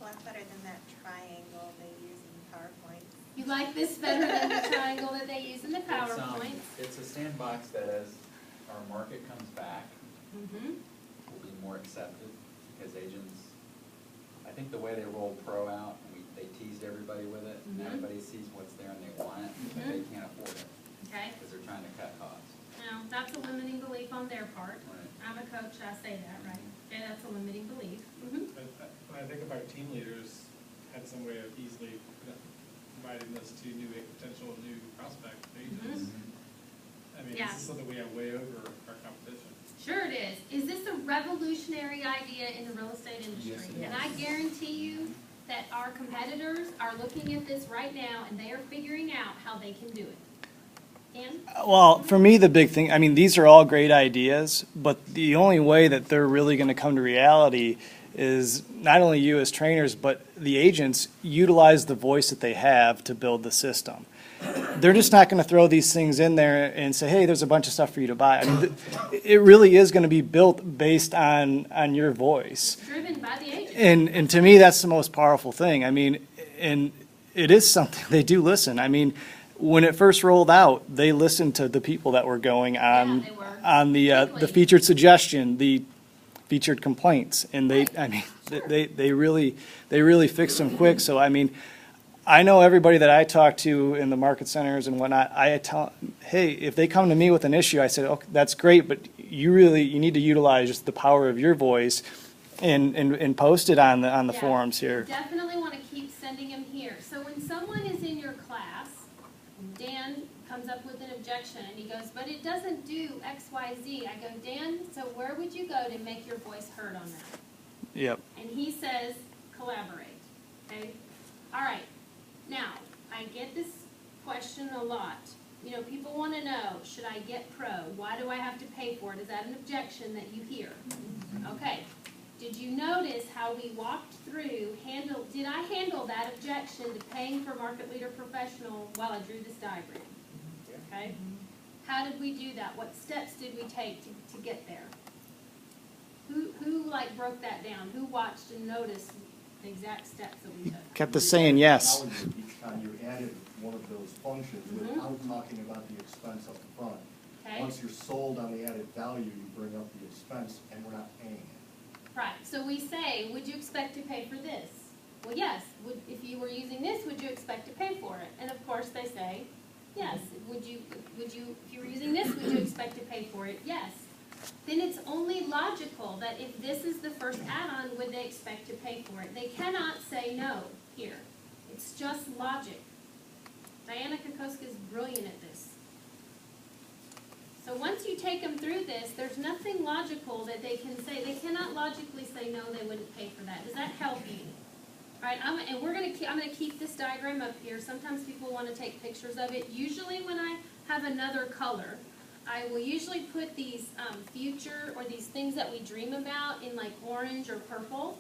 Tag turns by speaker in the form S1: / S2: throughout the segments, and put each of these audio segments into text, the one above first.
S1: lot better than that triangle they use in PowerPoint.
S2: You like this better than the triangle that they use in the PowerPoint?
S3: It's a sandbox that as our market comes back,
S2: Mm-hmm.
S3: will be more accepted, because agents, I think the way they rolled Pro out, they teased everybody with it, and
S2: Mhm.
S3: everybody sees what's there and they want it, but
S2: Mhm.
S3: they can't afford it,
S2: Okay.
S3: because they're trying to cut costs.
S2: Now, that's a limiting belief on their part.
S3: Right.
S2: I'm a coach, I say that, right? Okay, that's a limiting belief. Mm-hmm.
S4: But when I think of our team leaders, had some way of easily providing this to potential new prospect agents. I mean,
S2: Yeah.
S4: this is something we have way over our competition.
S2: Sure it is. Is this a revolutionary idea in the real estate industry?
S3: Yes, it
S2: And
S3: is.
S2: I guarantee you that our competitors are looking at this right now and they are figuring out how they can do it. Dan?
S5: Well, for me, the big thing, I mean, these are all great ideas, but the only way that they're really going to come to reality is not only you as trainers, but the agents utilize the voice that they have to build the system. They're just not going to throw these things in there and say, hey, there's a bunch of stuff for you to buy. I mean, it really is going to be built based on your voice.
S2: Driven by the agent.
S5: And to me, that's the most powerful thing. I mean, and it is something, they do listen. I mean, when it first rolled out, they listened to the people that were going on,
S2: they were.
S5: on the
S2: Particularly.
S5: featured suggestion, the featured complaints. And they, I mean, they really fixed them quick. So, I mean, I know everybody that I talk to in the market centers and whatnot, I tell, hey, if they come to me with an issue, I said, okay, that's great, but you need to utilize just the power of your voice and post it on the
S2: Yeah.
S5: forums here.
S2: Definitely want to keep sending them here. So when someone is in your class, Dan comes up with an objection and he goes, but it doesn't do X, Y, Z. I go, Dan, so where would you go to make your voice heard on that?
S5: Yep.
S2: And he says, collaborate. Okay? All right. Now, I get this question a lot. You know, people want to know, should I get Pro? Why do I have to pay for it? Is that an objection that you hear? Okay. Did you notice how we walked through, did I handle that objection to paying for Market Leader Professional while I drew this diagram? Okay? How did we do that? What steps did we take to get there? Who like broke that down? Who watched and noticed the exact steps that we took?
S5: Kept us saying yes.
S6: Each time you added one of those functions without talking about the expense up front.
S2: Okay?
S6: Once you're sold on the added value, you bring up the expense and we're not paying it.
S2: Right, so we say, would you expect to pay for this? Well, yes. If you were using this, would you expect to pay for it? And of course, they say, yes. If you were using this, would you expect to pay for it? Yes. Then it's only logical that if this is the first add-on, would they expect to pay for it? They cannot say no here. It's just logic. Diana Kokoska is brilliant at this. So once you take them through this, there's nothing logical that they can say. They cannot logically say no, they wouldn't pay for that. Does that help you? All right, I'm gonna keep this diagram up here. Sometimes people want to take pictures of it. Usually when I have another color, I will usually put these future or these things that we dream about in like orange or purple,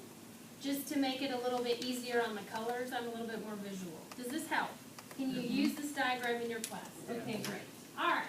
S2: just to make it a little bit easier on the colors. I'm a little bit more visual. Does this help? Can you use this diagram in your class? Okay, great. All right.